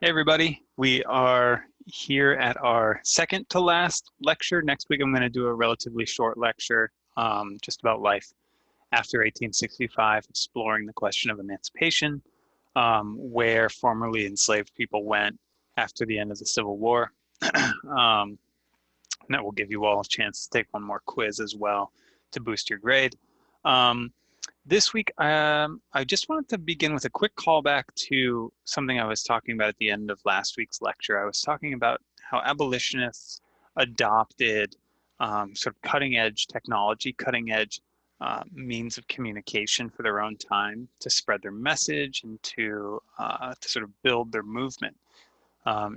Hey everybody, we are here at our second to last lecture. Next week I'm going to do a relatively short lecture just about life after 1865, exploring the question of emancipation, where formerly enslaved people went after the end of the Civil War. um, and that will give you all a chance to take one more quiz as well to boost your grade. Um, this week, I just wanted to begin with a quick callback to something I was talking about at the end of last week's lecture. I was talking about how abolitionists adopted sort of cutting edge technology, cutting edge means of communication for their own time to spread their message and to sort of build their movement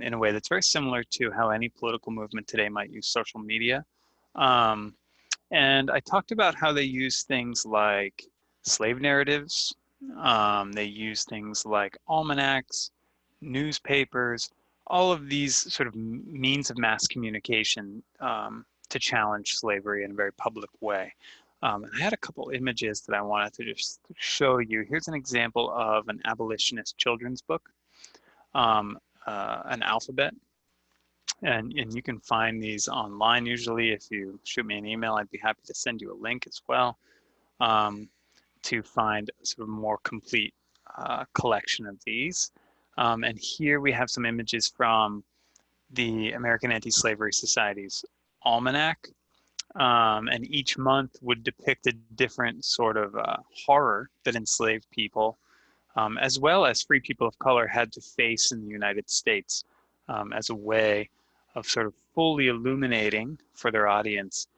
in a way that's very similar to how any political movement today might use social media. Um, and I talked about how they use things like slave narratives. They use things like almanacs, newspapers, all of these sort of means of mass communication to challenge slavery in a very public way. And I had a couple images that I wanted to just show you. Here's an example of an abolitionist children's book, an alphabet. And you can find these online usually. If you shoot me an email, I'd be happy to send you a link as well um, to find sort of more complete collection of these. And here we have some images from the American Anti-Slavery Society's almanac. And each month would depict a different sort of horror that enslaved people, as well as free people of color, had to face in the United States as a way of sort of fully illuminating for their audience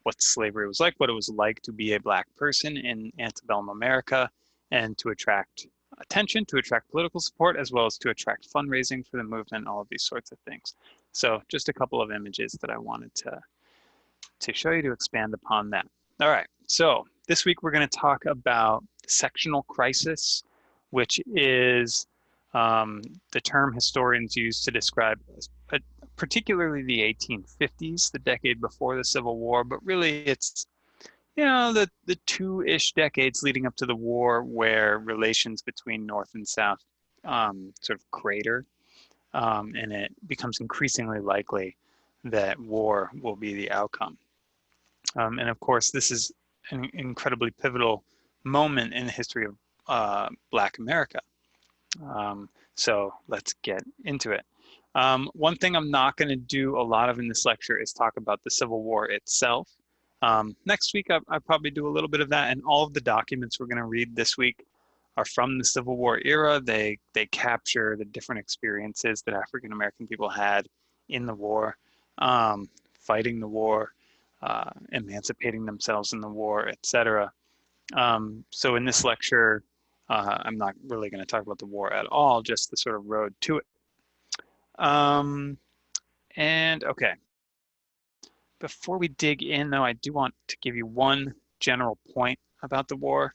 what slavery was like, what it was like to be a Black person in antebellum America, and to attract attention, to attract political support, as well as to attract fundraising for the movement, all of these sorts of things. So just a couple of images that I wanted to show you to expand upon that. All right, so this week we're going to talk about sectional crisis, which is the term historians use to describe particularly the 1850s, the decade before the Civil War, but really it's the two-ish decades leading up to the war where relations between North and South sort of crater, and it becomes increasingly likely that war will be the outcome. And of course, this is an incredibly pivotal moment in the history of Black America. So let's get into it. One thing I'm not going to do a lot of in this lecture is talk about the Civil War itself. Next week, I probably do a little bit of that, and all of the documents we're going to read this week are from the Civil War era. They capture the different experiences that African American people had in the war, fighting the war, emancipating themselves in the war, etc. So in this lecture, I'm not really going to talk about the war at all, just the sort of road to it. And okay, before we dig in, though, I do want to give you one general point about the war,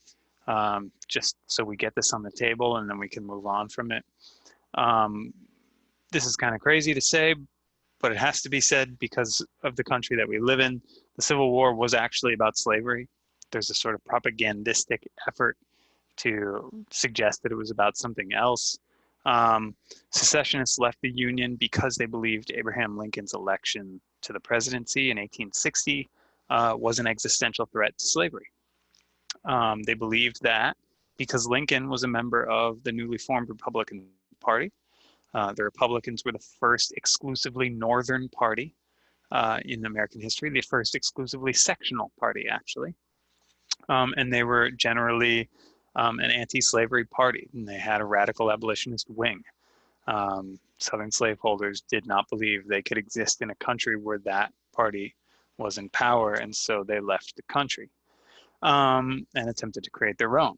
just so we get this on the table and then we can move on from it. This is kind of crazy to say, but it has to be said because of the country that we live in. The Civil War was actually about slavery. There's a sort of propagandistic effort to suggest that it was about something else. Secessionists left the Union because they believed Abraham Lincoln's election to the presidency in 1860 was an existential threat to slavery. They believed that because Lincoln was a member of the newly formed Republican Party, the Republicans were the first exclusively Northern party in American history, the first exclusively sectional party, actually. And they were generally an anti-slavery party, and they had a radical abolitionist wing. Southern slaveholders did not believe they could exist in a country where that party was in power, and so they left the country and attempted to create their own.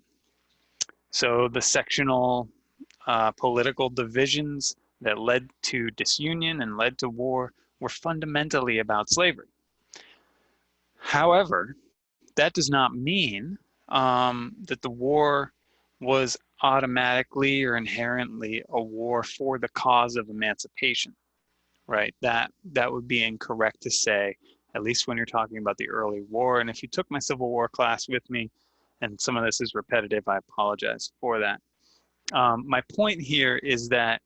So the sectional political divisions that led to disunion and led to war were fundamentally about slavery. However, that does not mean that the war was automatically or inherently a war for the cause of emancipation, right? That would be incorrect to say, at least when you're talking about the early war. And if you took my Civil War class with me, and some of this is repetitive, I apologize for that. My point here is that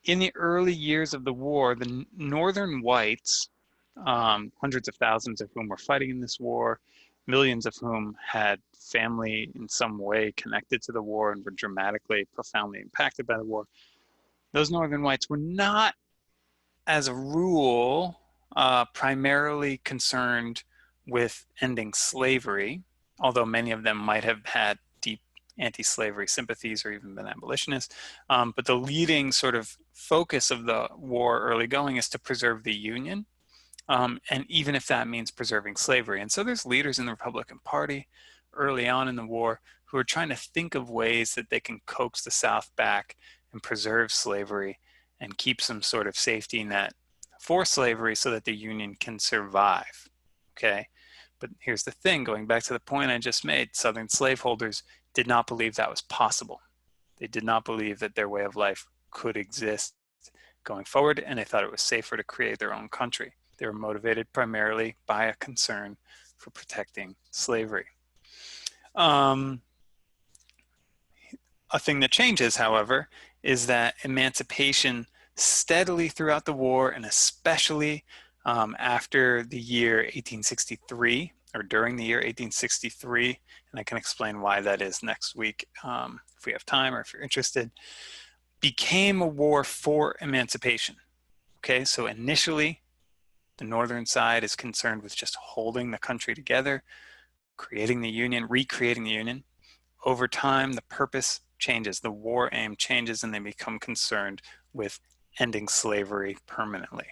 in the early years of the war, the northern whites, hundreds of thousands of whom were fighting in this war, millions of whom had family in some way connected to the war and were dramatically, profoundly impacted by the war, those northern whites were not, as a rule, primarily concerned with ending slavery, although many of them might have had deep anti-slavery sympathies or even been abolitionists. But the leading sort of focus of the war early going is to preserve the Union, and even if that means preserving slavery. And so there's leaders in the Republican Party early on in the war who are trying to think of ways that they can coax the South back and preserve slavery and keep some sort of safety net for slavery so that the Union can survive. Okay. But here's the thing, going back to the point I just made, Southern slaveholders did not believe that was possible. They did not believe that their way of life could exist going forward, and they thought it was safer to create their own country. They were motivated primarily by a concern for protecting slavery. A thing that changes, however, is that emancipation steadily throughout the war, and especially after the year 1863, or during the year 1863, and I can explain why that is next week if we have time or if you're interested, became a war for emancipation. Okay, so initially, the northern side is concerned with just holding the country together, creating the Union, recreating the Union. Over time, the purpose changes, the war aim changes, and they become concerned with ending slavery permanently.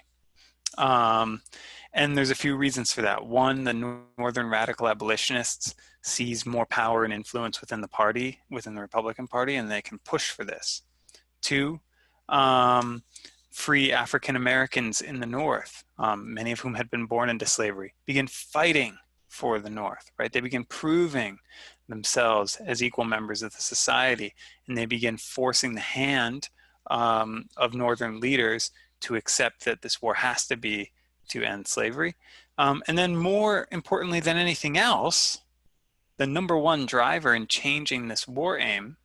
And there's a few reasons for that. One, the northern radical abolitionists sees more power and influence within the party, within the Republican Party, and they can push for this. Two, free African Americans in the North, many of whom had been born into slavery, begin fighting for the North, right? They begin proving themselves as equal members of the society, and they begin forcing the hand of Northern leaders to accept that this war has to be to end slavery. And then more importantly than anything else, the number one driver in changing this war aim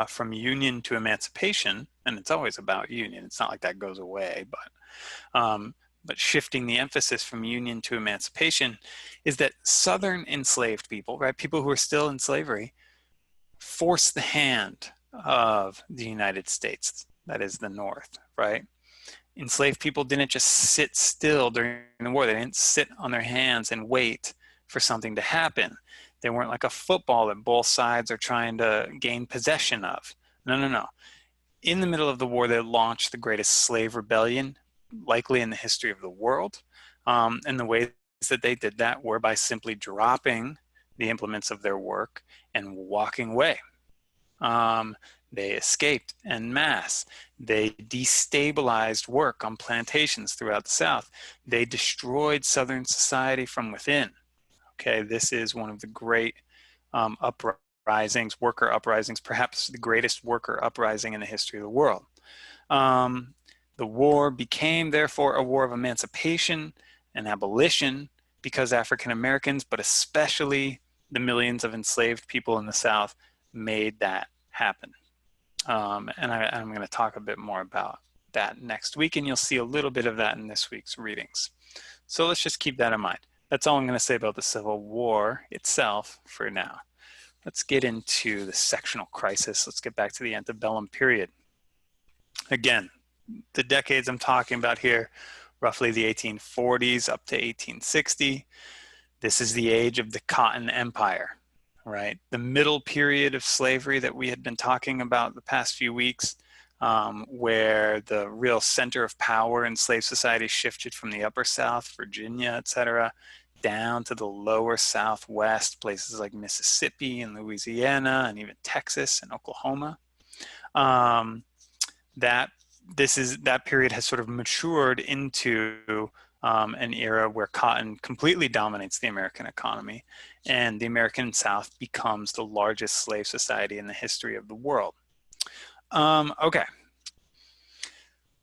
from union to emancipation, and it's always about union, it's not like that goes away, but shifting the emphasis from union to emancipation is that Southern enslaved people, right, people who are still in slavery, force the hand of the United States, that is the North, right? Enslaved people didn't just sit still during the war. They didn't sit on their hands and wait for something to happen. They weren't like a football that both sides are trying to gain possession of. No, no, no. In the middle of the war, they launched the greatest slave rebellion, likely in the history of the world. And the ways that they did that were by simply dropping the implements of their work and walking away. They escaped en masse. They destabilized work on plantations throughout the South. They destroyed Southern society from within. Okay, this is one of the great uprisings, worker uprisings, perhaps the greatest worker uprising in the history of the world. The war became, therefore, a war of emancipation and abolition because African Americans, but especially the millions of enslaved people in the South, made that happen. And I'm going to talk a bit more about that next week, and you'll see a little bit of that in this week's readings. So let's just keep that in mind. That's all I'm going to say about the Civil War itself for now. Let's get into the sectional crisis. Let's get back to the antebellum period. Again, the decades I'm talking about here, roughly the 1840s up to 1860. This is the age of the Cotton Empire, right? The middle period of slavery that we had been talking about the past few weeks, where the real center of power in slave society shifted from the upper South, Virginia, etc., down to the lower Southwest, places like Mississippi and Louisiana and even Texas and Oklahoma. That period has sort of matured into an era where cotton completely dominates the American economy, and the American South becomes the largest slave society in the history of the world. Okay,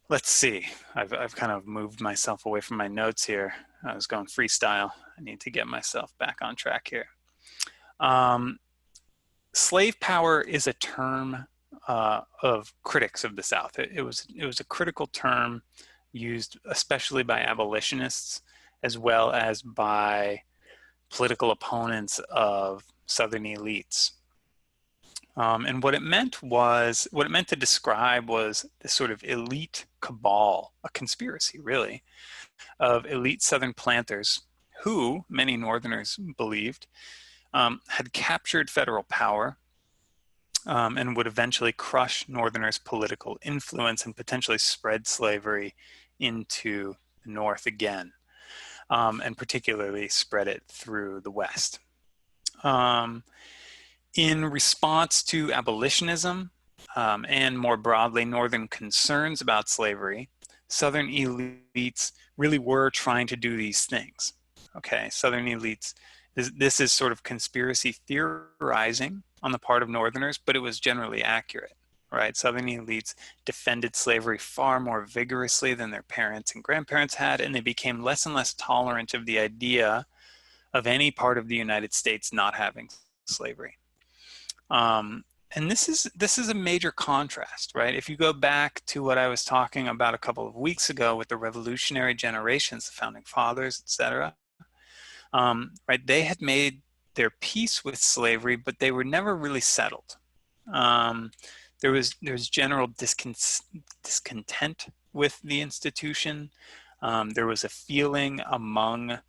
let's see. I've kind of moved myself away from my notes here. I was going freestyle. I need to get myself back on track here. Slave power is a term of critics of the South. It was a critical term used especially by abolitionists as well as by political opponents of Southern elites. And what it meant to describe was this sort of elite cabal, a conspiracy really, of elite Southern planters who, many Northerners believed, had captured federal power and would eventually crush Northerners' political influence and potentially spread slavery into the North again, and particularly spread it through the West. In response to abolitionism and more broadly Northern concerns about slavery, Southern elites really were trying to do these things. Okay, Southern elites, this is sort of conspiracy theorizing on the part of Northerners, but it was generally accurate, right? Southern elites defended slavery far more vigorously than their parents and grandparents had, and they became less and less tolerant of the idea of any part of the United States not having slavery. And this is a major contrast, right? If you go back to what I was talking about a couple of weeks ago with the revolutionary generations, the founding fathers, etc., right? They had made their peace with slavery, but they were never really settled. Um, there was general discontent with the institution. There was a feeling among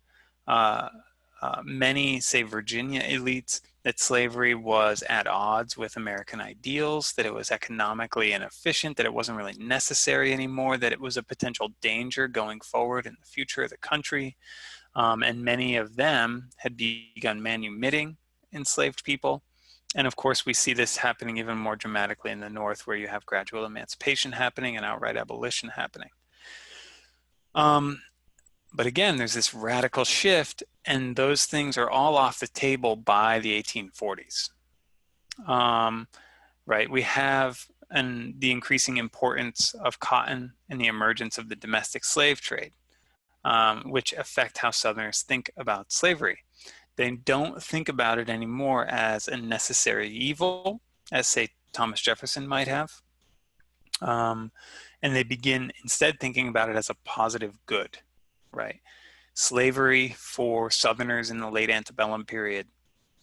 many, say, Virginia elites that slavery was at odds with American ideals, that it was economically inefficient, that it wasn't really necessary anymore, that it was a potential danger going forward in the future of the country. And many of them had begun manumitting enslaved people. And of course, we see this happening even more dramatically in the North, where you have gradual emancipation happening and outright abolition happening. But again, there's this radical shift, and those things are all off the table by the 1840s. Right? We have the increasing importance of cotton and the emergence of the domestic slave trade, which affect how Southerners think about slavery. They don't think about it anymore as a necessary evil, as, say, Thomas Jefferson might have. And they begin instead thinking about it as a positive good, right? Slavery for Southerners in the late antebellum period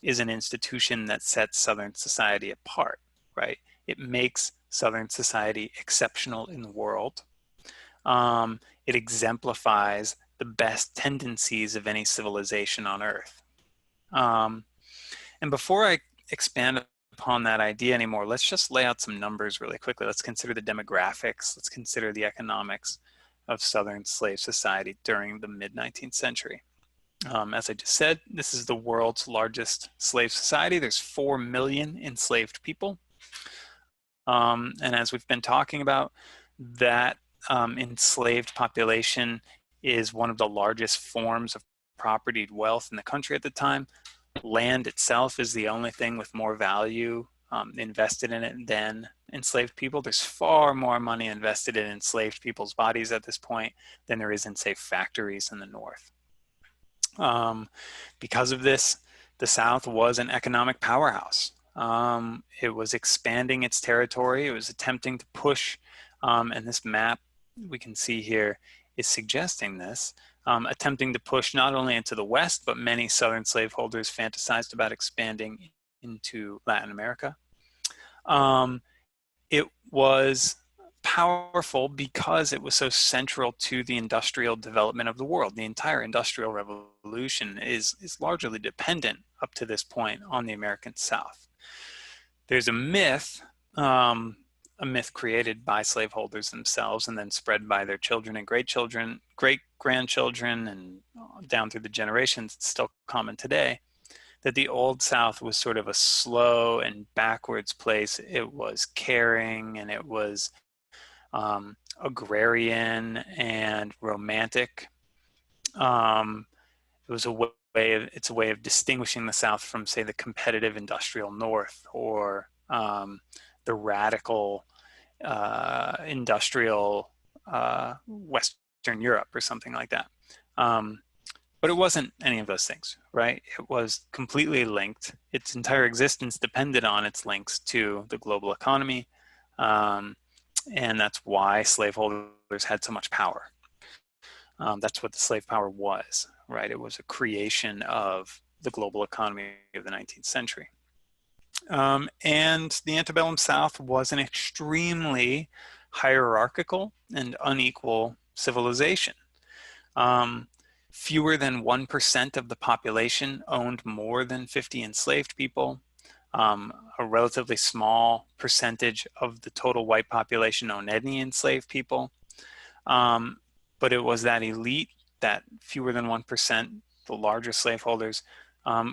is an institution that sets Southern society apart, right? It makes Southern society exceptional in the world. It exemplifies the best tendencies of any civilization on earth. And before I expand upon that idea anymore, let's just lay out some numbers really quickly. Let's consider the demographics. Let's consider the economics of Southern slave society during the mid-19th century. As I just said, this is the world's largest slave society. There's 4 million enslaved people. And as we've been talking about, that enslaved population is one of the largest forms of propertied wealth in the country at the time. Land itself is the only thing with more value invested in it than enslaved people. There's far more money invested in enslaved people's bodies at this point than there is in, say, factories in the North. Because of this, the South was an economic powerhouse. It was expanding its territory. It was attempting to push, and this map we can see here is suggesting this, attempting to push not only into the West, but many Southern slaveholders fantasized about expanding into Latin America. It was powerful because it was so central to the industrial development of the world. The entire Industrial Revolution is largely dependent up to this point on the American South. There's a myth created by slaveholders themselves and then spread by their children and great-grandchildren and down through the generations. It's still common today, that the Old South was sort of a slow and backwards place. It was caring and it was agrarian and romantic. It's a way of distinguishing the South from, say, the competitive industrial North or the radical industrial Western Europe or something like that. But it wasn't any of those things, right? It was completely linked. Its entire existence depended on its links to the global economy. Um, and that's why slaveholders had so much power. That's what the slave power was, right? It was a creation of the global economy of the 19th century. And the antebellum South was an extremely hierarchical and unequal civilization. Um, Fewer than 1% of the population owned more than 50 enslaved people. A relatively small percentage of the total white population owned any enslaved people. Um, but it was that elite, that fewer than 1%, the larger slaveholders,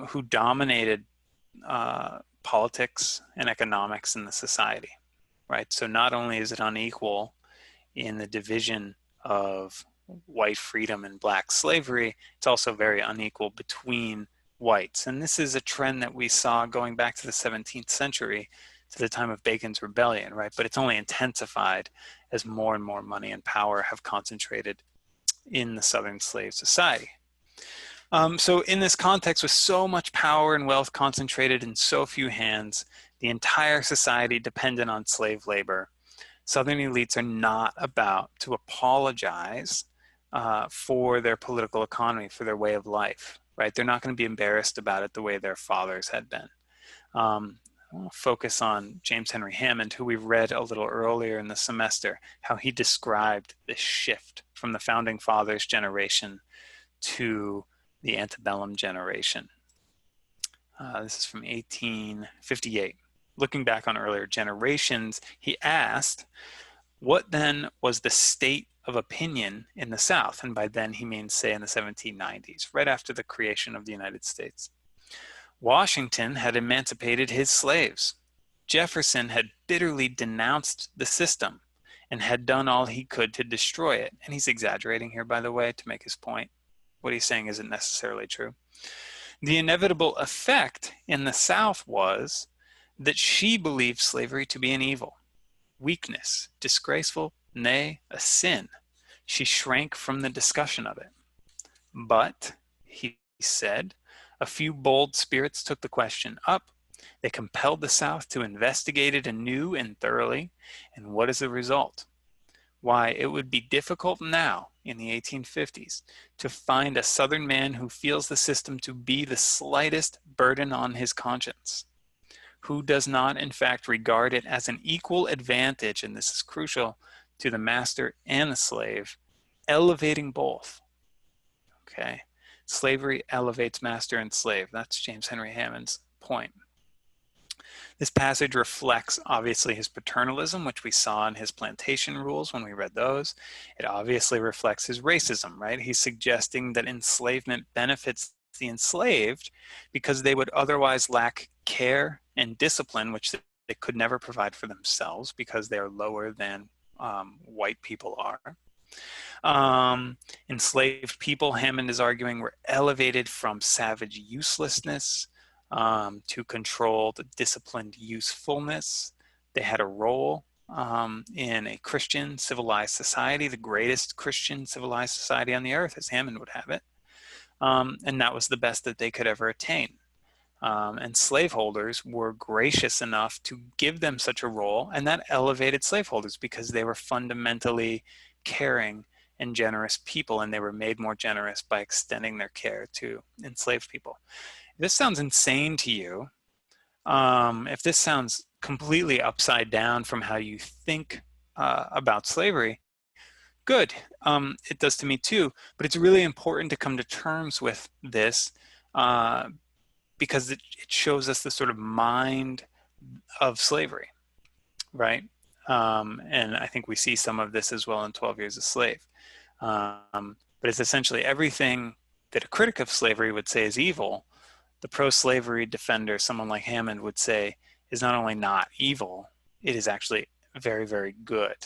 who dominated politics and economics in the society, right? So not only is it unequal in the division of white freedom and black slavery, it's also very unequal between whites. And this is a trend that we saw going back to the 17th century, to the time of Bacon's Rebellion, right? But it's only intensified as more and more money and power have concentrated in the Southern slave society. So in this context, with so much power and wealth concentrated in so few hands, the entire society dependent on slave labor, Southern elites are not about to apologize for their political economy, for their way of life, right? They're not going to be embarrassed about it the way their fathers had been. I'll focus on James Henry Hammond, who we read a little earlier in the semester, how he described this shift from the founding fathers generation to the antebellum generation. This is from 1858. Looking back on earlier generations, he asked, what then was the state of opinion in the South? And by then he means, say, in the 1790s, right after the creation of the United States. Washington had emancipated his slaves. Jefferson had bitterly denounced the system and had done all he could to destroy it. And he's exaggerating here, by the way, to make his point. What he's saying isn't necessarily true. The inevitable effect in the South was that she believed slavery to be an evil, weakness, disgraceful, nay, a sin. She shrank from the discussion of it. But, he said, a few bold spirits took the question up. They compelled the South to investigate it anew and thoroughly. And what is the result? Why, it would be difficult now, in the 1850s, to find a Southern man who feels the system to be the slightest burden on his conscience, who does not, in fact, regard it as an equal advantage, and this is crucial, to the master and the slave, elevating both. Okay, slavery elevates master and slave. That's James Henry Hammond's point. This passage reflects, obviously, his paternalism, which we saw in his plantation rules when we read those. It obviously reflects his racism, right? He's suggesting that enslavement benefits the enslaved because they would otherwise lack care and discipline, which they could never provide for themselves because they are lower than white people are. Enslaved people, Hammond is arguing, were elevated from savage uselessness to controlled, disciplined usefulness. They had a role in a Christian civilized society, the greatest Christian civilized society on the earth, as Hammond would have it. And that was the best that they could ever attain. And slaveholders were gracious enough to give them such a role, and that elevated slaveholders because they were fundamentally caring and generous people, and they were made more generous by extending their care to enslaved people. If this sounds insane to you, if this sounds completely upside down from how you think about slavery, good. It does to me too, but it's really important to come to terms with this because it shows us the sort of mind of slavery, right? And I think we see some of this as well in 12 Years a Slave. But it's essentially everything that a critic of slavery would say is evil, the pro-slavery defender, someone like Hammond, would say is not only not evil, it is actually very, very good,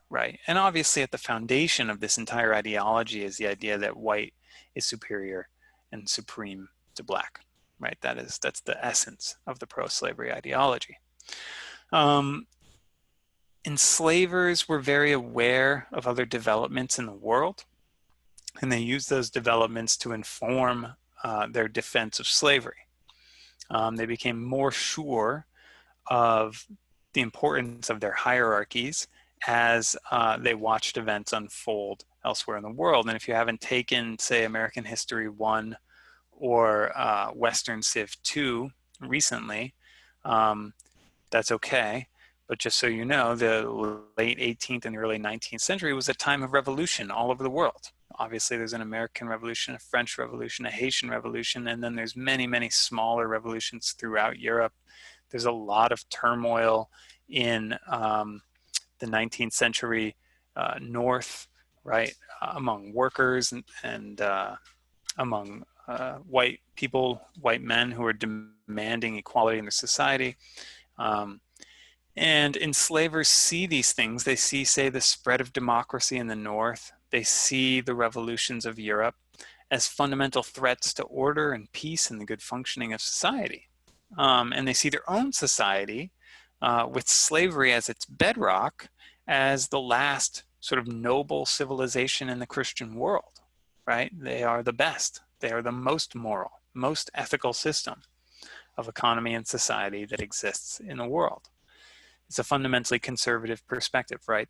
right? And obviously at the foundation of this entire ideology is the idea that white is superior and supreme to black, right? That's the essence of the pro-slavery ideology. Enslavers were very aware of other developments in the world. and they used those developments to inform their defense of slavery. They became more sure of the importance of their hierarchies as they watched events unfold elsewhere in the world. And if you haven't taken, say, American History 1 or Western Civ 2 recently, that's okay. But just so you know, the late 18th and the early 19th century was a time of revolution all over the world. Obviously, there's an American Revolution, a French Revolution, a Haitian Revolution, and then there's many, many smaller revolutions throughout Europe. There's a lot of turmoil in the 19th century North, right, among workers and among white people, white men who are demanding equality in their society. And enslavers see these things. They see, say, the spread of democracy in the North. They see the revolutions of Europe as fundamental threats to order and peace and the good functioning of society. And they see their own society with slavery as its bedrock as the last sort of noble civilization in the Christian world, right? They are the best. They are the most moral, most ethical system of economy and society that exists in the world. It's a fundamentally conservative perspective, right?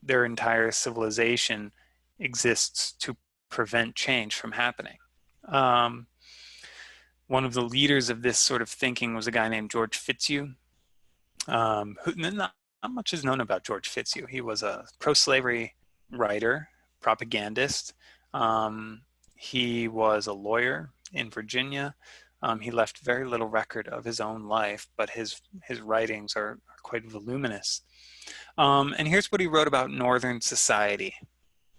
Their entire civilization exists to prevent change from happening. One of the leaders of this sort of thinking was a guy named George Fitzhugh. Who, not much is known about George Fitzhugh. He was a pro-slavery writer, propagandist. He was a lawyer in Virginia. He left very little record of his own life, but his writings are quite voluminous. And here's what he wrote about Northern society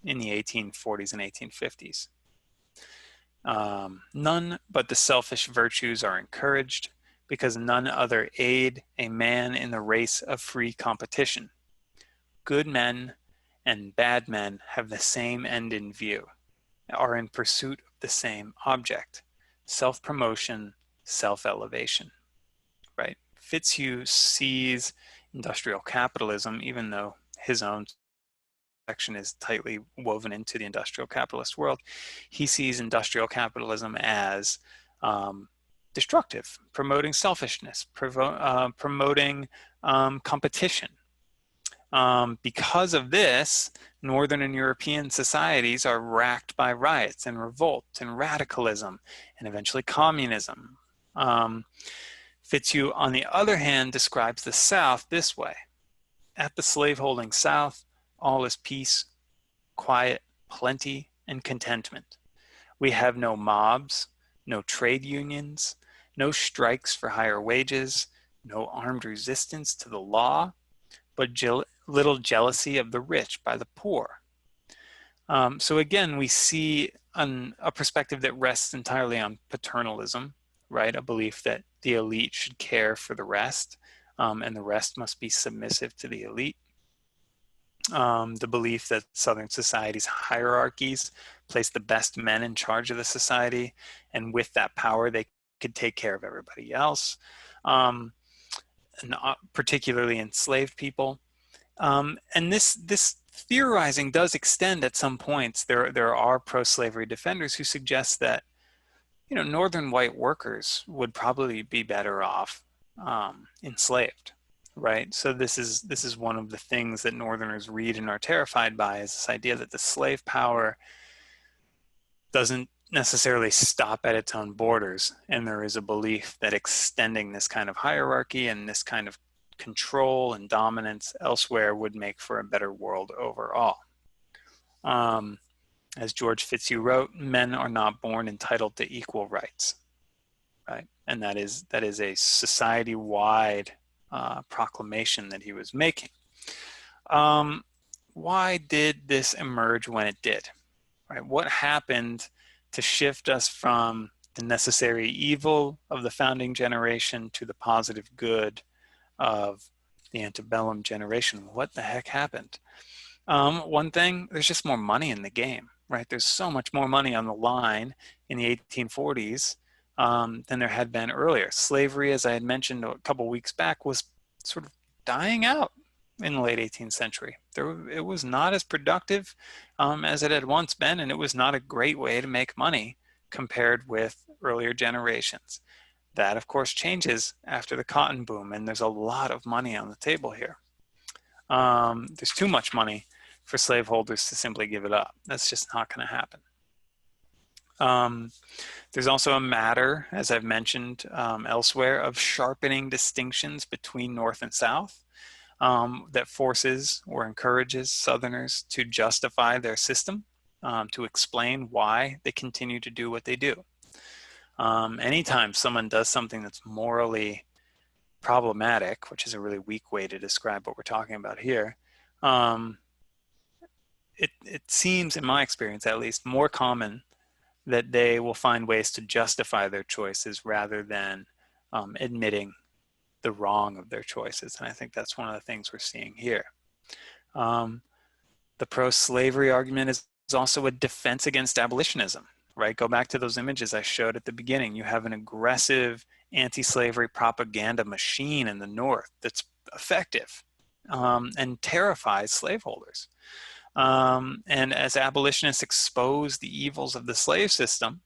in the 1840s and 1850s. None but the selfish virtues are encouraged, because none other aid a man in the race of free competition. Good men and bad men have the same end in view, are in pursuit of the same object, self-promotion, self-elevation, right? Fitzhugh sees industrial capitalism, even though his own section is tightly woven into the industrial capitalist world. He sees industrial capitalism as destructive, promoting selfishness, promoting competition. Because of this, Northern and European societies are racked by riots and revolt and radicalism and eventually communism. Fitzhugh, on the other hand, describes the South this way. At the slaveholding South, all is peace, quiet, plenty, and contentment. We have no mobs, no trade unions, no strikes for higher wages, no armed resistance to the law, but little jealousy of the rich by the poor. So again, we see a perspective that rests entirely on paternalism, right? A belief that the elite should care for the rest, and the rest must be submissive to the elite. The belief that Southern society's hierarchies place the best men in charge of the society, and with that power, they could take care of everybody else, and particularly enslaved people. And this theorizing does extend at some points. There are pro-slavery defenders who suggest that, you know, Northern white workers would probably be better off enslaved, right? So this is one of the things that Northerners read and are terrified by, is this idea that the slave power doesn't necessarily stop at its own borders, and there is a belief that extending this kind of hierarchy and this kind of control and dominance elsewhere would make for a better world overall. As George Fitzhugh wrote, men are not born entitled to equal rights, right? And that is a society-wide proclamation that he was making. Why did this emerge when it did? Right? What happened to shift us from the necessary evil of the founding generation to the positive good of the antebellum generation? What the heck happened? One thing, there's just more money in the game, right? There's so much more money on the line in the 1840s than there had been earlier. Slavery, as I had mentioned a couple weeks back, was sort of dying out. in the late 18th century. It was not as productive as it had once been, and it was not a great way to make money compared with earlier generations. That, of course, changes after the cotton boom, and there's a lot of money on the table here. There's too much money for slaveholders to simply give it up. That's just not going to happen. There's also a matter, as I've mentioned elsewhere, of sharpening distinctions between North and South that forces or encourages Southerners to justify their system, to explain why they continue to do what they do. Anytime someone does something that's morally problematic, which is a really weak way to describe what we're talking about here, it seems, in my experience at least, more common that they will find ways to justify their choices rather than admitting the wrong of their choices. And I think that's one of the things we're seeing here. The pro-slavery argument is also a defense against abolitionism, right? Go back to those images I showed at the beginning. You have an aggressive anti-slavery propaganda machine in the North that's effective and terrifies slaveholders. And as abolitionists expose the evils of the slave system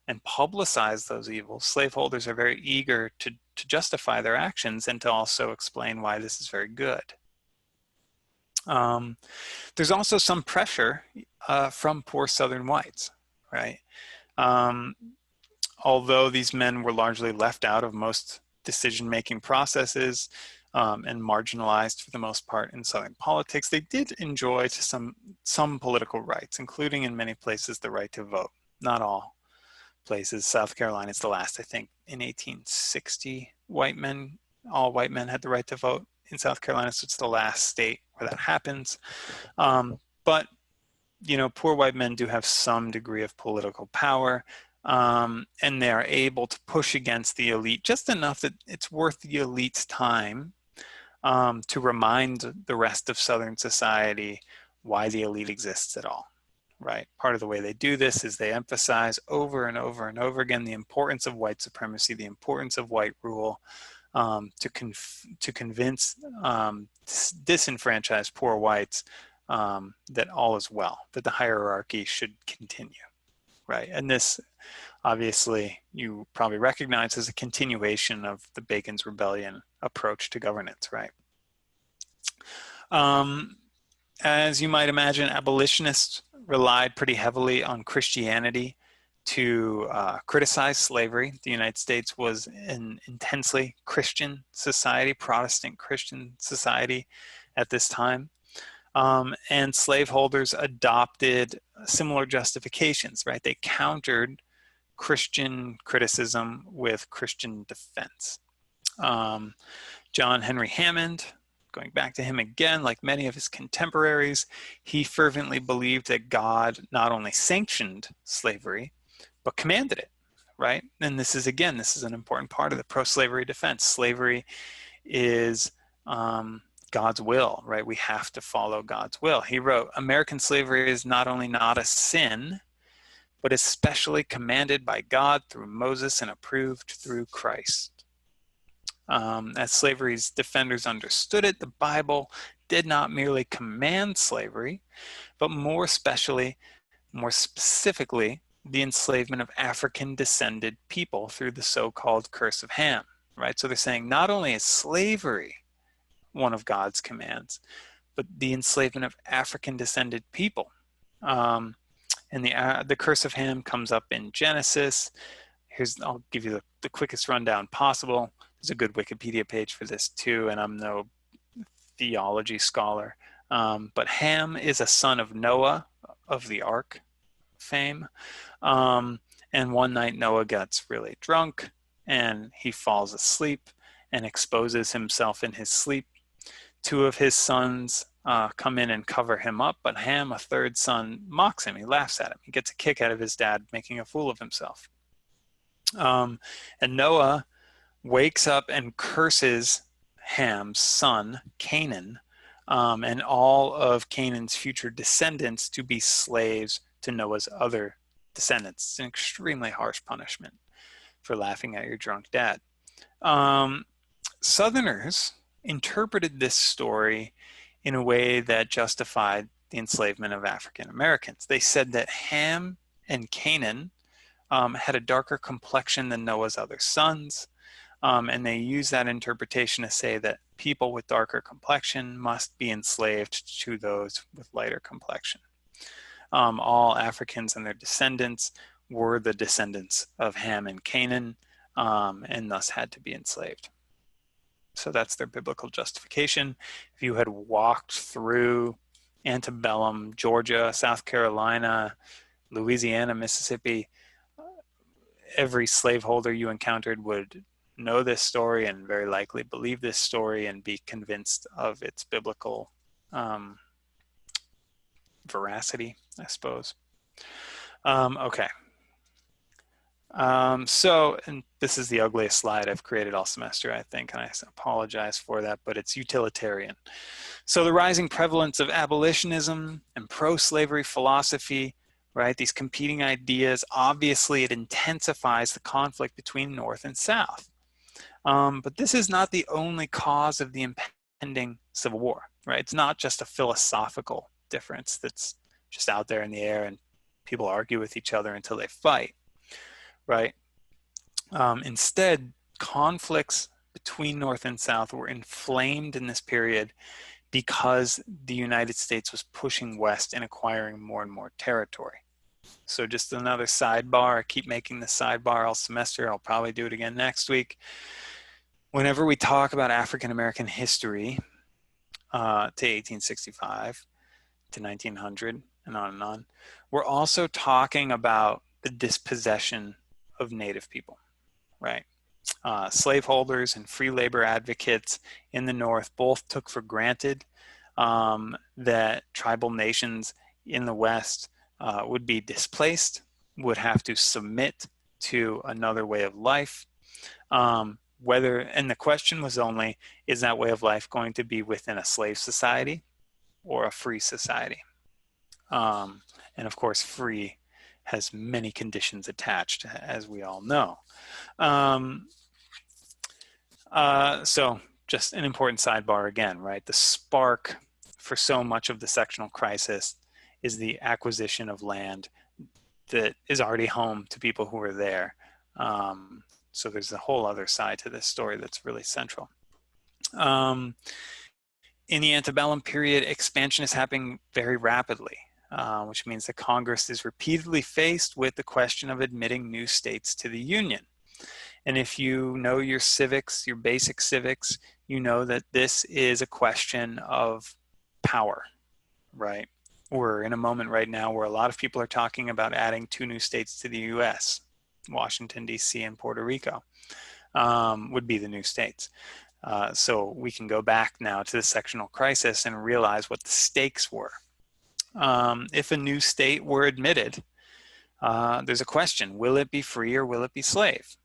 and publicize those evils, slaveholders are very eager to justify their actions and to also explain why this is very good. There's also some pressure from poor Southern whites, right? Although these men were largely left out of most decision-making processes and marginalized for the most part in Southern politics, they did enjoy some political rights, including in many places the right to vote. Not all places. South Carolina is the last, I think, in 1860, all white men had the right to vote in South Carolina, so it's the last state where that happens. But, you know, poor white men do have some degree of political power, and they are able to push against the elite just enough that it's worth the elite's time to remind the rest of Southern society why the elite exists at all, right? Part of the way they do this is they emphasize over and over and over again the importance of white supremacy, the importance of white rule, to convince disenfranchised poor whites that all is well, that the hierarchy should continue, right? And this, obviously, you probably recognize as a continuation of the Bacon's Rebellion approach to governance, right? As you might imagine, abolitionists relied pretty heavily on Christianity to criticize slavery. The United States was an intensely Christian society, Protestant Christian society at this time. And slaveholders adopted similar justifications, right? They countered Christian criticism with Christian defense. John Henry Hammond, going back to him again, like many of his contemporaries, he fervently believed that God not only sanctioned slavery, but commanded it, right? And this is an important part of the pro-slavery defense. Slavery is God's will, right? We have to follow God's will. He wrote, American slavery is not only not a sin, but especially commanded by God through Moses and approved through Christ. As slavery's defenders understood it, the Bible did not merely command slavery, but more specifically, the enslavement of African-descended people through the so-called Curse of Ham, right? So they're saying not only is slavery one of God's commands, but the enslavement of African-descended people. And the Curse of Ham comes up in Genesis. I'll give you the quickest rundown possible. There's a good Wikipedia page for this too, and I'm no theology scholar. But Ham is a son of Noah of the Ark fame. And one night Noah gets really drunk and he falls asleep and exposes himself in his sleep. Two of his sons come in and cover him up, but Ham, a third son, mocks him. He laughs at him. He gets a kick out of his dad making a fool of himself. And Noah wakes up and curses Ham's son, Canaan, and all of Canaan's future descendants to be slaves to Noah's other descendants. It's an extremely harsh punishment for laughing at your drunk dad. Southerners interpreted this story in a way that justified the enslavement of African Americans. They said that Ham and Canaan had a darker complexion than Noah's other sons. And they use that interpretation to say that people with darker complexion must be enslaved to those with lighter complexion. All Africans and their descendants were the descendants of Ham and Canaan, and thus had to be enslaved. So that's their biblical justification. If you had walked through antebellum Georgia, South Carolina, Louisiana, Mississippi, every slaveholder you encountered would know this story and very likely believe this story and be convinced of its biblical veracity, I suppose. Okay. So, and this is the ugliest slide I've created all semester, I think, and I apologize for that, but it's utilitarian. So the rising prevalence of abolitionism and pro-slavery philosophy, right, these competing ideas, obviously it intensifies the conflict between North and South. But this is not the only cause of the impending Civil War, right? It's not just a philosophical difference that's just out there in the air and people argue with each other until they fight, right? Instead, conflicts between North and South were inflamed in this period because the United States was pushing west and acquiring more and more territory. So just another sidebar, I keep making this sidebar all semester, I'll probably do it again next week. Whenever we talk about African American history to 1865 to 1900 and on, we're also talking about the dispossession of Native people, right? Slaveholders and free labor advocates in the North both took for granted that tribal nations in the West would be displaced, would have to submit to another way of life. And the question was only, is that way of life going to be within a slave society or a free society? And of course, free has many conditions attached, as we all know. So just an important sidebar again, right? The spark for so much of the sectional crisis is the acquisition of land that is already home to people who are there. So there's a whole other side to this story that's really central. In the antebellum period, expansion is happening very rapidly, which means that Congress is repeatedly faced with the question of admitting new states to the Union. And if you know your civics, your basic civics, you know that this is a question of power, right? We're in a moment right now where a lot of people are talking about adding 2 new states to the US. Washington, D.C. and Puerto Rico would be the new states. So we can go back now to the sectional crisis and realize what the stakes were. If a new state were admitted, there's a question, will it be free or will it be slave?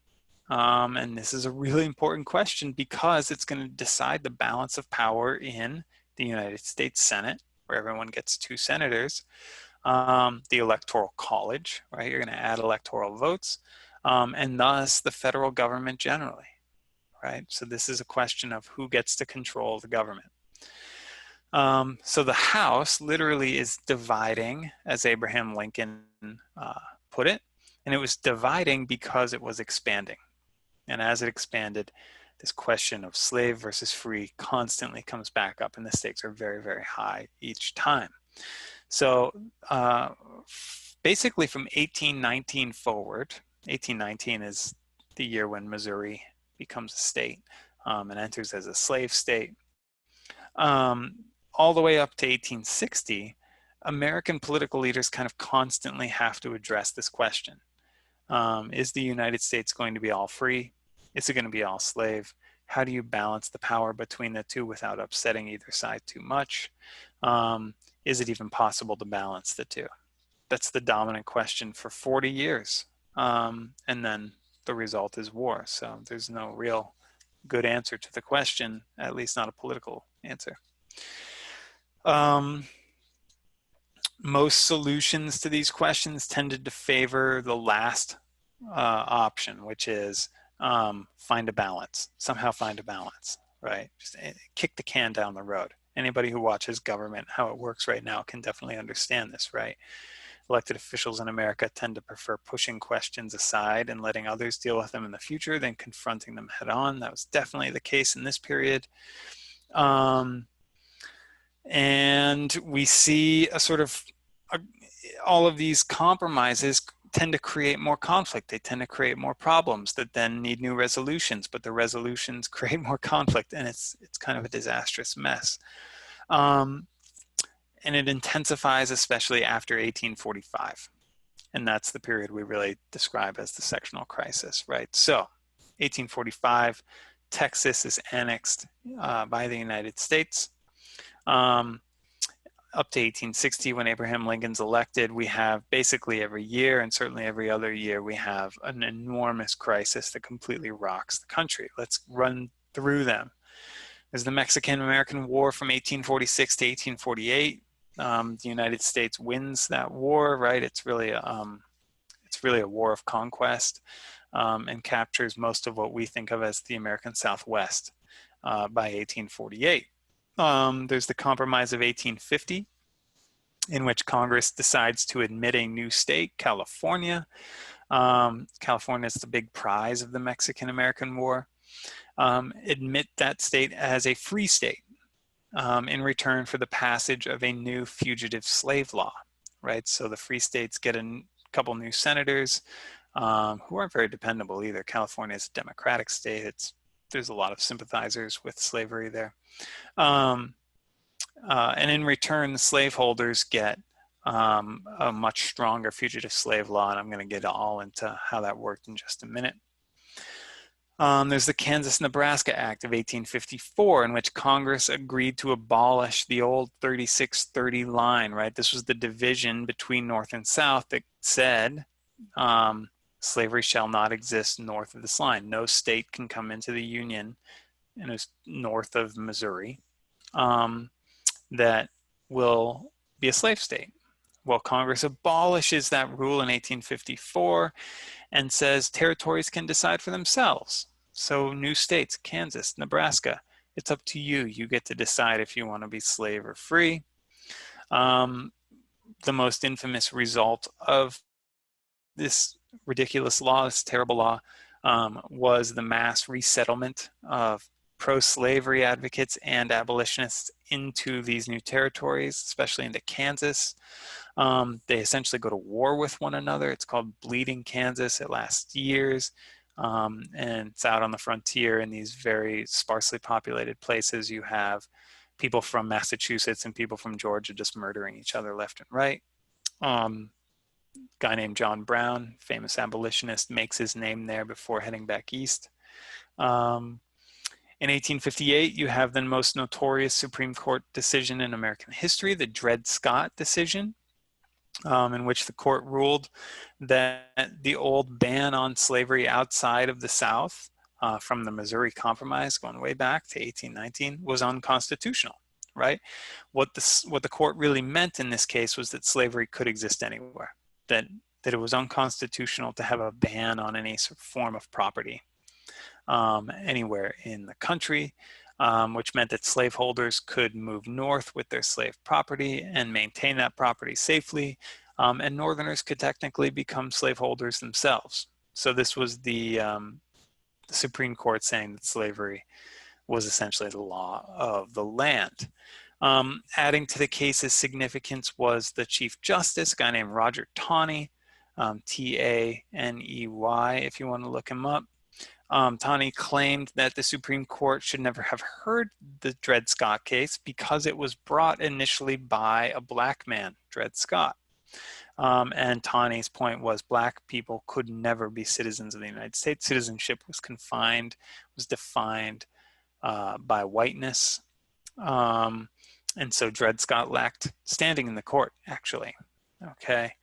And this is a really important question because it's going to decide the balance of power in the United States Senate, where everyone gets 2 senators, the Electoral College, right? You're going to add electoral votes, and thus the federal government generally, right? So this is a question of who gets to control the government. So the House literally is dividing, as Abraham Lincoln put it, and it was dividing because it was expanding. And as it expanded, this question of slave versus free constantly comes back up, and the stakes are very, very high each time. So basically from 1819 forward, 1819 is the year when Missouri becomes a state and enters as a slave state. All the way up to 1860, American political leaders kind of constantly have to address this question. Is the United States going to be all free? Is it going to be all slave? How do you balance the power between the two without upsetting either side too much? Is it even possible to balance the two? That's the dominant question for 40 years. And then the result is war. So there's no real good answer to the question, at least not a political answer. Most solutions to these questions tended to favor the last option, which is find a balance, somehow find a balance, right? Just kick the can down the road. Anybody who watches government, how it works right now, can definitely understand this, right? Elected officials in America tend to prefer pushing questions aside and letting others deal with them in the future than confronting them head on. That was definitely the case in this period. And we see a sort of all of these compromises tend to create more conflict. They tend to create more problems that then need new resolutions, but the resolutions create more conflict, and it's kind of a disastrous mess. And it intensifies especially after 1845. And that's the period we really describe as the sectional crisis, right? So 1845, Texas is annexed by the United States. Up to 1860, when Abraham Lincoln's elected, we have basically every year, and certainly every other year, we have an enormous crisis that completely rocks the country. Let's run through them. There's the Mexican-American War from 1846 to 1848. The United States wins that war, right? It's really a war of conquest, and captures most of what we think of as the American Southwest by 1848. There's the Compromise of 1850, in which Congress decides to admit a new state, California. California is the big prize of the Mexican-American War. Admit that state as a free state in return for the passage of a new fugitive slave law, right? So the free states get a couple new senators who aren't very dependable either. California is a Democratic state. There's a lot of sympathizers with slavery there. And in return, the slaveholders get a much stronger fugitive slave law, and I'm going to get all into how that worked in just a minute. There's the Kansas-Nebraska Act of 1854, in which Congress agreed to abolish the old 3630 line, right? This was the division between North and South that said slavery shall not exist north of this line. No state can come into the Union, and it's north of Missouri, that will be a slave state. Well, Congress abolishes that rule in 1854 and says territories can decide for themselves. So new states, Kansas, Nebraska, it's up to you. You get to decide if you want to be slave or free. The most infamous result of this ridiculous law, this terrible law, was the mass resettlement of pro-slavery advocates and abolitionists into these new territories, especially into Kansas. They essentially go to war with one another. It's called Bleeding Kansas. It lasts years, and it's out on the frontier in these very sparsely populated places. You have people from Massachusetts and people from Georgia just murdering each other left and right. Guy named John Brown, famous abolitionist, makes his name there before heading back east. In 1858, you have the most notorious Supreme Court decision in American history, the Dred Scott decision, in which the court ruled that the old ban on slavery outside of the South from the Missouri Compromise, going way back to 1819, was unconstitutional, right? What the court really meant in this case was that slavery could exist anywhere, that it was unconstitutional to have a ban on any form of property anywhere in the country, which meant that slaveholders could move north with their slave property and maintain that property safely, and Northerners could technically become slaveholders themselves. So this was the Supreme Court saying that slavery was essentially the law of the land. Adding to the case's significance was the Chief Justice, a guy named Roger Taney, T-A-N-E-Y, if you want to look him up. Taney claimed that the Supreme Court should never have heard the Dred Scott case because it was brought initially by a black man, Dred Scott. And Taney's point was black people could never be citizens of the United States. Citizenship was defined by whiteness. And so Dred Scott lacked standing in the court, actually. Okay.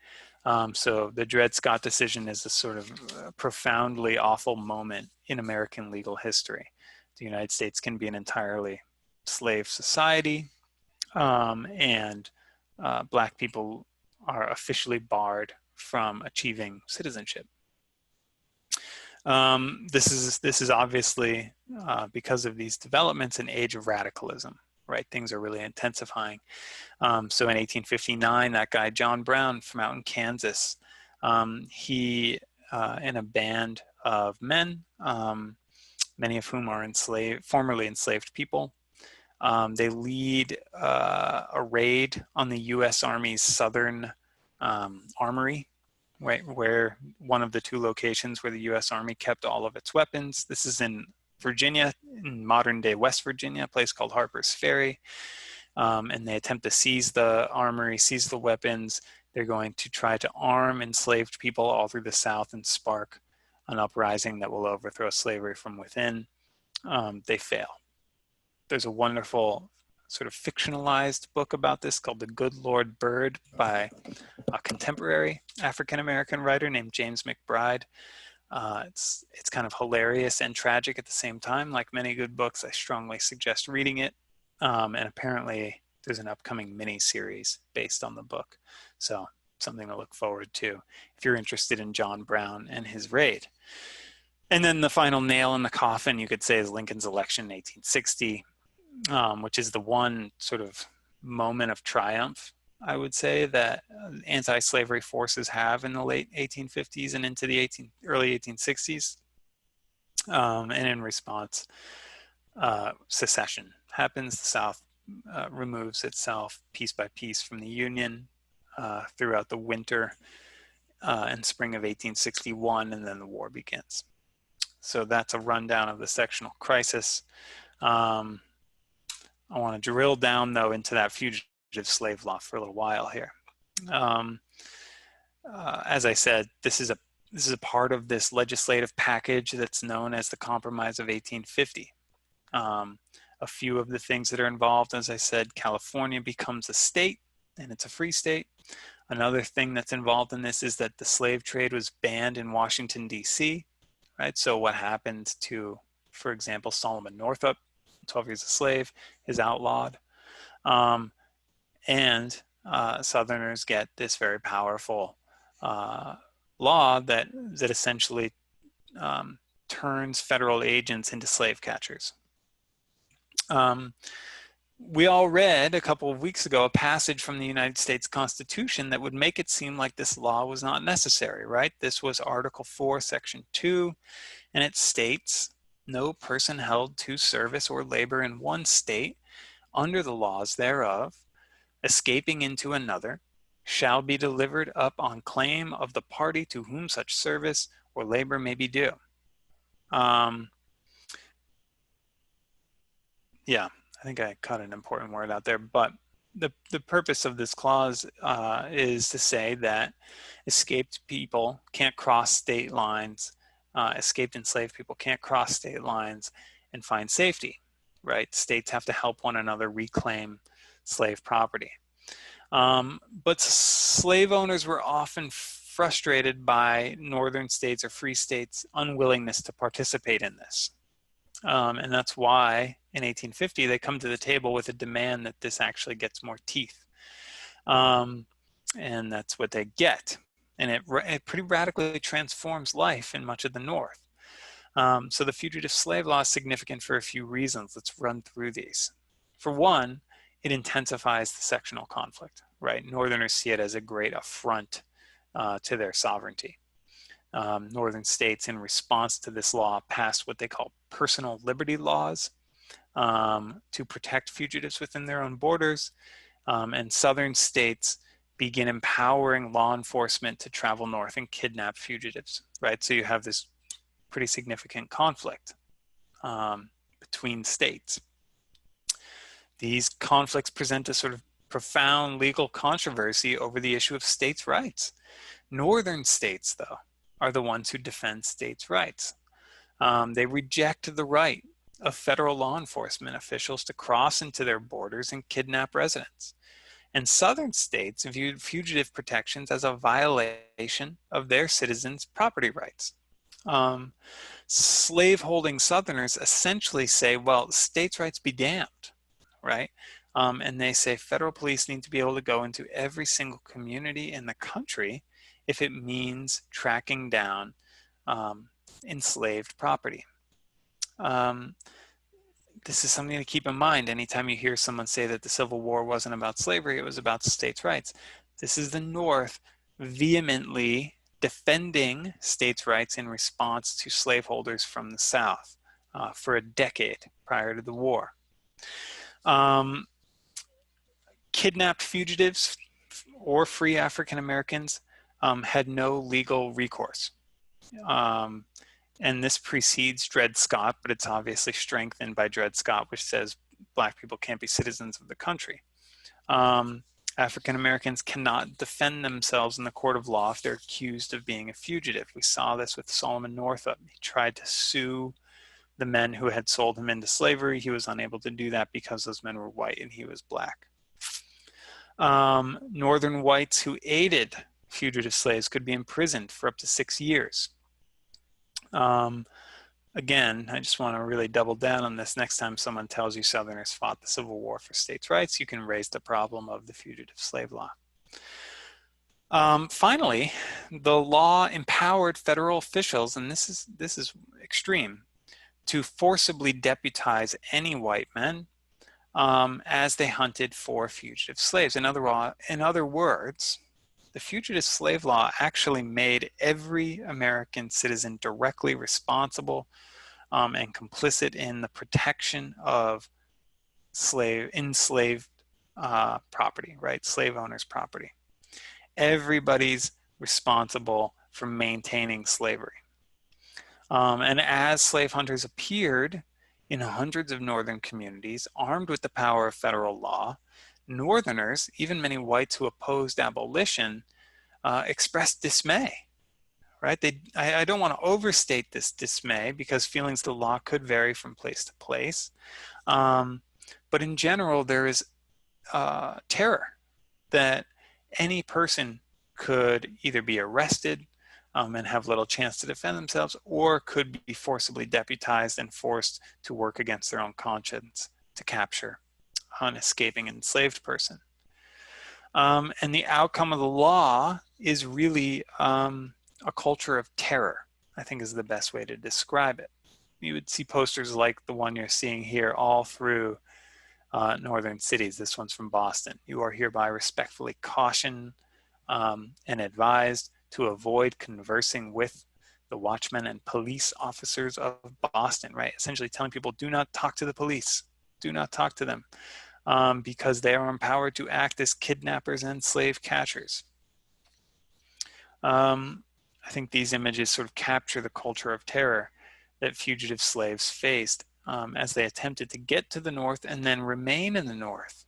So the Dred Scott decision is a sort of profoundly awful moment in American legal history. The United States can be an entirely slave society, and black people are officially barred from achieving citizenship. This is obviously, because of these developments, an age of radicalism. right? Things are really intensifying. So in 1859, that guy, John Brown from out in Kansas, he, in a band of men, many of whom are formerly enslaved people, they lead a raid on the U.S. Army's southern armory, right, where one of the two locations where the U.S. Army kept all of its weapons. This is in Virginia, in modern-day West Virginia, a place called Harper's Ferry. And they attempt to seize the armory, seize the weapons. They're going to try to arm enslaved people all through the South and spark an uprising that will overthrow slavery from within. They fail. There's a wonderful sort of fictionalized book about this called The Good Lord Bird by a contemporary African-American writer named James McBride. It's kind of hilarious and tragic at the same time. Like many good books, I strongly suggest reading it. And apparently there's an upcoming mini series based on the book. So something to look forward to if you're interested in John Brown and his raid. And then the final nail in the coffin, you could say, is Lincoln's election in 1860, which is the one sort of moment of triumph, I would say, that anti-slavery forces have in the late 1850s and into the early 1860s. And in response, secession happens. The South removes itself piece by piece from the Union throughout the winter and spring of 1861, and then the war begins. So that's a rundown of the sectional crisis. I want to drill down, though, into that fugitive slave law for a little while here. As I said, this is a part of this legislative package that's known as the Compromise of 1850. A few of the things that are involved, as I said, California becomes a state, and it's a free state. Another thing that's involved in this is that the slave trade was banned in Washington, D.C., right? So what happened to, for example, Solomon Northup, 12 Years a Slave, is outlawed. And Southerners get this very powerful law that essentially turns federal agents into slave catchers. We all read a couple of weeks ago a passage from the United States Constitution that would make it seem like this law was not necessary, right? This was Article 4, Section 2, and it states, "No person held to service or labor in one state under the laws thereof, escaping into another, shall be delivered up on claim of the party to whom such service or labor may be due." Yeah, I think I cut an important word out there, but the purpose of this clause is to say that escaped people can't cross state lines, escaped enslaved people can't cross state lines and find safety, right? States have to help one another reclaim slave property. But slave owners were often frustrated by northern states or free states' unwillingness to participate in this. And that's why in 1850 they come to the table with a demand that this actually gets more teeth. And that's what they get. And it pretty radically transforms life in much of the North. So the fugitive slave law is significant for a few reasons. Let's run through these. For one, it intensifies the sectional conflict, right? Northerners see it as a great affront to their sovereignty. Northern states, in response to this law, passed what they call personal liberty laws to protect fugitives within their own borders. And Southern states begin empowering law enforcement to travel north and kidnap fugitives, right? So you have this pretty significant conflict between states. These conflicts present a sort of profound legal controversy over the issue of states' rights. Northern states, though, are the ones who defend states' rights. They reject the right of federal law enforcement officials to cross into their borders and kidnap residents. And Southern states viewed fugitive protections as a violation of their citizens' property rights. Slave-holding Southerners essentially say, well, states' rights be damned, right? And they say federal police need to be able to go into every single community in the country if it means tracking down enslaved property. this is something to keep in mind anytime you hear someone say that the Civil War wasn't about slavery, it was about states' rights. This is the North vehemently defending states' rights in response to slaveholders from the South for a decade prior to the war. Kidnapped fugitives or free African Americans had no legal recourse. And this precedes Dred Scott, but it's obviously strengthened by Dred Scott, which says Black people can't be citizens of the country. African Americans cannot defend themselves in the court of law if they're accused of being a fugitive. We saw this with Solomon Northup. He tried to sue the men who had sold him into slavery. He was unable to do that because those men were white and he was Black. Northern whites who aided fugitive slaves could be imprisoned for up to 6 years. Again, I just want to really double down on this. Next time someone tells you Southerners fought the Civil War for states' rights, you can raise the problem of the fugitive slave law. Finally, the law empowered federal officials, and this is extreme, to forcibly deputize any white men as they hunted for fugitive slaves. In other words, the fugitive slave law actually made every American citizen directly responsible and complicit in the protection of enslaved property, right? Slave owners' property. Everybody's responsible for maintaining slavery. And as slave hunters appeared in hundreds of northern communities, armed with the power of federal law, Northerners, even many whites who opposed abolition, expressed dismay, right? I don't want to overstate this dismay because feelings of the law could vary from place to place. But in general, there is terror that any person could either be arrested and have little chance to defend themselves, or could be forcibly deputized and forced to work against their own conscience to capture an escaping enslaved person. And the outcome of the law is really a culture of terror, I think is the best way to describe it. You would see posters like the one you're seeing here all through northern cities. This one's from Boston. You are hereby respectfully cautioned and advised to avoid conversing with the watchmen and police officers of Boston, right? Essentially telling people, do not talk to the police. Do not talk to them because they are empowered to act as kidnappers and slave catchers. I think these images sort of capture the culture of terror that fugitive slaves faced as they attempted to get to the North and then remain in the North.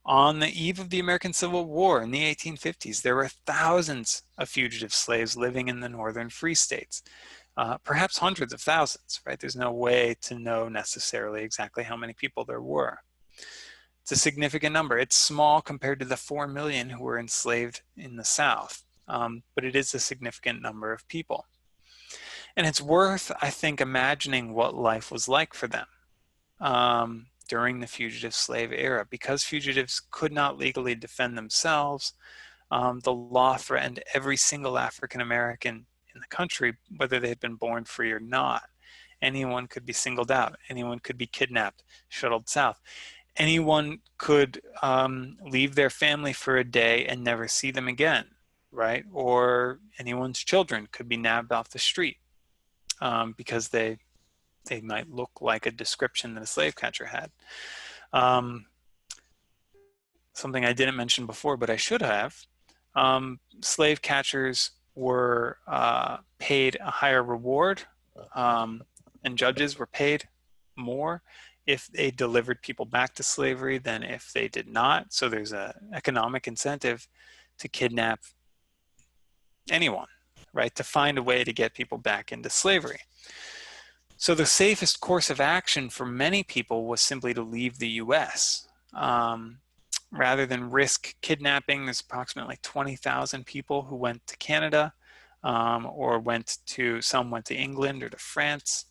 On the eve of the American Civil War in the 1850s, there were thousands of fugitive slaves living in the northern free states, perhaps hundreds of thousands, right? There's no way to know necessarily exactly how many people there were. It's a significant number. It's small compared to the 4 million who were enslaved in the South, but it is a significant number of people. And it's worth, I think, imagining what life was like for them during the fugitive slave era. Because fugitives could not legally defend themselves, the law threatened every single African American in the country, whether they had been born free or not. Anyone could be singled out. Anyone could be kidnapped, shuttled south. Anyone could leave their family for a day and never see them again, right? Or anyone's children could be nabbed off the street because they might look like a description that a slave catcher had. Something I didn't mention before, but I should have. Slave catchers were paid a higher reward, and judges were paid more if they delivered people back to slavery than if they did not. So there's an economic incentive to kidnap anyone, right? To find a way to get people back into slavery. So the safest course of action for many people was simply to leave the US. Rather than risk kidnapping, there's approximately 20,000 people who went to Canada or some went to England or to France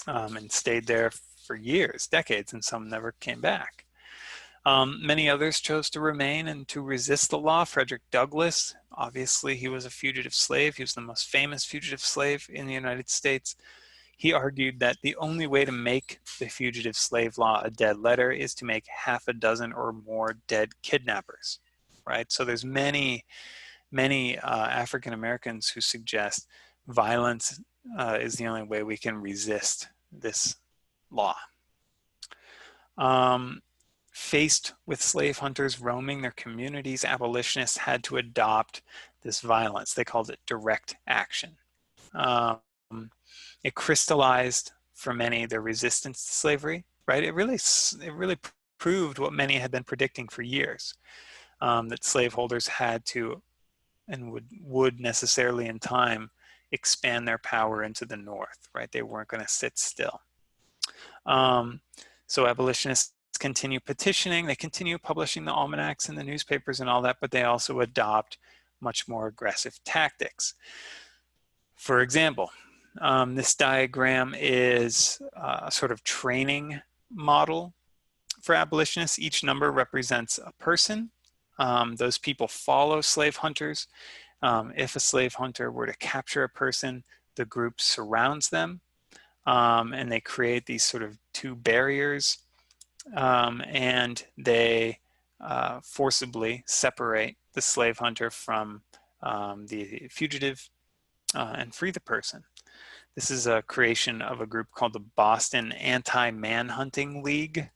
and stayed there for years, decades, and some never came back. Many others chose to remain and to resist the law. Frederick Douglass, obviously he was a fugitive slave. He was the most famous fugitive slave in the United States. He argued that the only way to make the fugitive slave law a dead letter is to make half a dozen or more dead kidnappers, right? So there's many African Americans who suggest violence is the only way we can resist this law. Faced with slave hunters roaming their communities, abolitionists had to adopt this violence. They called it direct action. It crystallized for many their resistance to slavery, right? It really proved what many had been predicting for years, that slaveholders had to and would necessarily in time expand their power into the North, right? They weren't going to sit still. So abolitionists continue petitioning, they continue publishing the almanacs and the newspapers and all that, but they also adopt much more aggressive tactics. For example, this diagram is a sort of training model for abolitionists. Each number represents a person. Those people follow slave hunters. If a slave hunter were to capture a person, the group surrounds them, and they create these sort of two barriers, and they forcibly separate the slave hunter from the fugitive and free the person. This is a creation of a group called the Boston Anti-Manhunting League.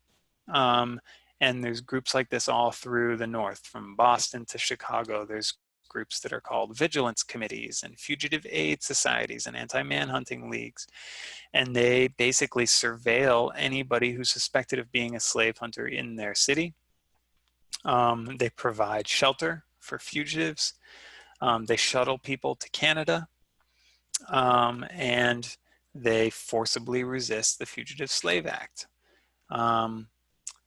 And there's groups like this all through the North, from Boston to Chicago. There's groups that are called vigilance committees and fugitive aid societies and anti-manhunting leagues. And they basically surveil anybody who's suspected of being a slave hunter in their city. They provide shelter for fugitives. They shuttle people to Canada. And they forcibly resist the Fugitive Slave Act.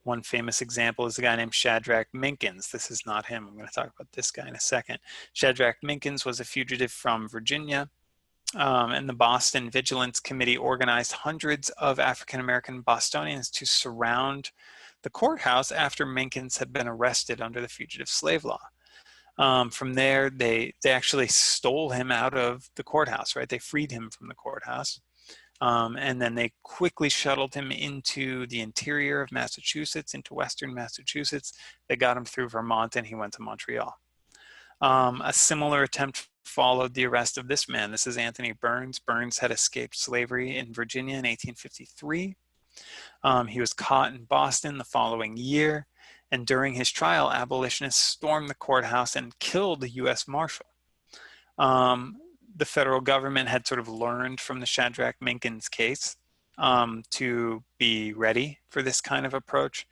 One famous example is a guy named Shadrach Minkins. This is not him. I'm going to talk about this guy in a second. Shadrach Minkins was a fugitive from Virginia, and the Boston Vigilance Committee organized hundreds of African-American Bostonians to surround the courthouse after Minkins had been arrested under the Fugitive Slave Law. From there, they actually stole him out of the courthouse, right? They freed him from the courthouse. And then they quickly shuttled him into the interior of Massachusetts, into Western Massachusetts. They got him through Vermont, and he went to Montreal. A similar attempt followed the arrest of this man. This is Anthony Burns. Burns had escaped slavery in Virginia in 1853. He was caught in Boston the following year. And during his trial, abolitionists stormed the courthouse and killed the U.S. Marshal. The federal government had sort of learned from the Shadrach Minkins case to be ready for this kind of approach.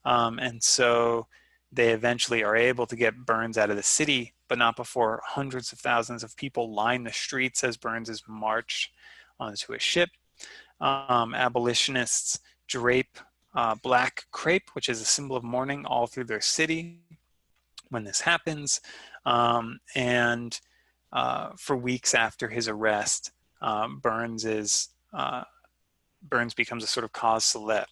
And so they eventually are able to get Burns out of the city, but not before hundreds of thousands of people line the streets as Burns is marched onto a ship. Abolitionists drape black crepe, which is a symbol of mourning, all through their city when this happens. For weeks after his arrest, Burns becomes a sort of cause célèbre.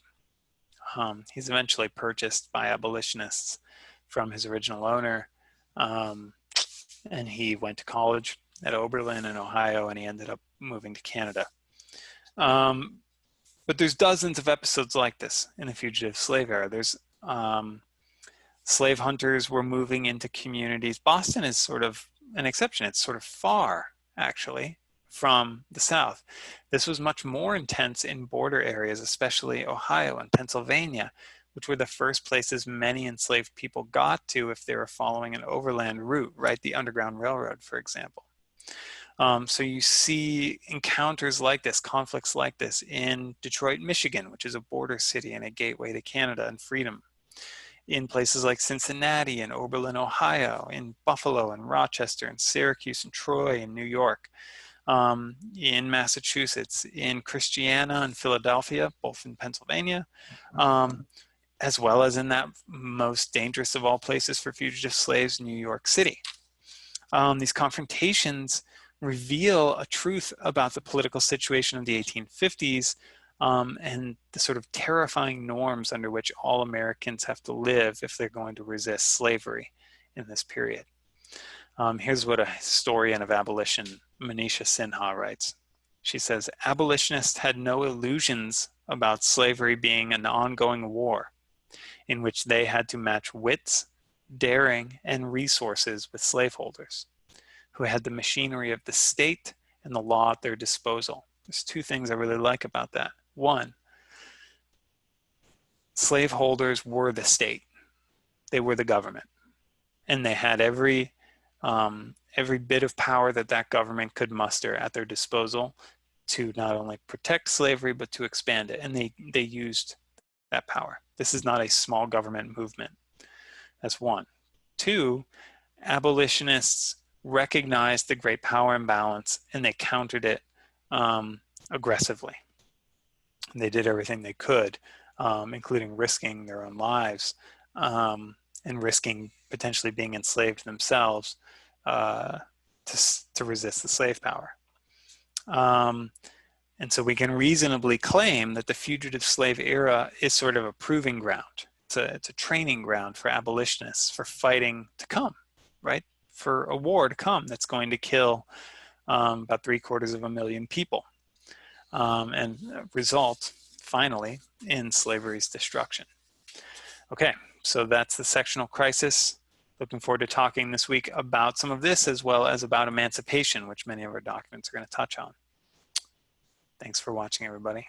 He's eventually purchased by abolitionists from his original owner, and he went to college at Oberlin in Ohio, and he ended up moving to Canada. But there's dozens of episodes like this in the fugitive slave era. There's slave hunters were moving into communities. Boston is sort of an exception. It's sort of far, actually, from the South. This was much more intense in border areas, especially Ohio and Pennsylvania, which were the first places many enslaved people got to if they were following an overland route, right? The Underground Railroad, for example. So you see encounters like this, conflicts like this in Detroit, Michigan, which is a border city and a gateway to Canada and freedom. In places like Cincinnati and Oberlin, Ohio, in Buffalo and Rochester and Syracuse and Troy and New York, in Massachusetts, in Christiana and Philadelphia, both in Pennsylvania, as well as in that most dangerous of all places for fugitive slaves, New York City. These confrontations reveal a truth about the political situation of the 1850s and the sort of terrifying norms under which all Americans have to live if they're going to resist slavery in this period. Here's what a historian of abolition, Manisha Sinha, writes. She says, abolitionists had no illusions about slavery being an ongoing war in which they had to match wits, daring, and resources with slaveholders, who had the machinery of the state and the law at their disposal. There's two things I really like about that. One, slaveholders were the state. They were the government. And they had every bit of power that that government could muster at their disposal to not only protect slavery, but to expand it. And they used that power. This is not a small government movement. That's one. Two, abolitionists recognized the great power imbalance and they countered it aggressively. They did everything they could, including risking their own lives and risking potentially being enslaved themselves to resist the slave power. And so we can reasonably claim that the fugitive slave era is sort of a proving ground. It's a training ground for abolitionists for fighting to come, right? For a war to come that's going to kill about 750,000 people and result, finally, in slavery's destruction. Okay, so that's the sectional crisis. Looking forward to talking this week about some of this as well as about emancipation, which many of our documents are going to touch on. Thanks for watching, everybody.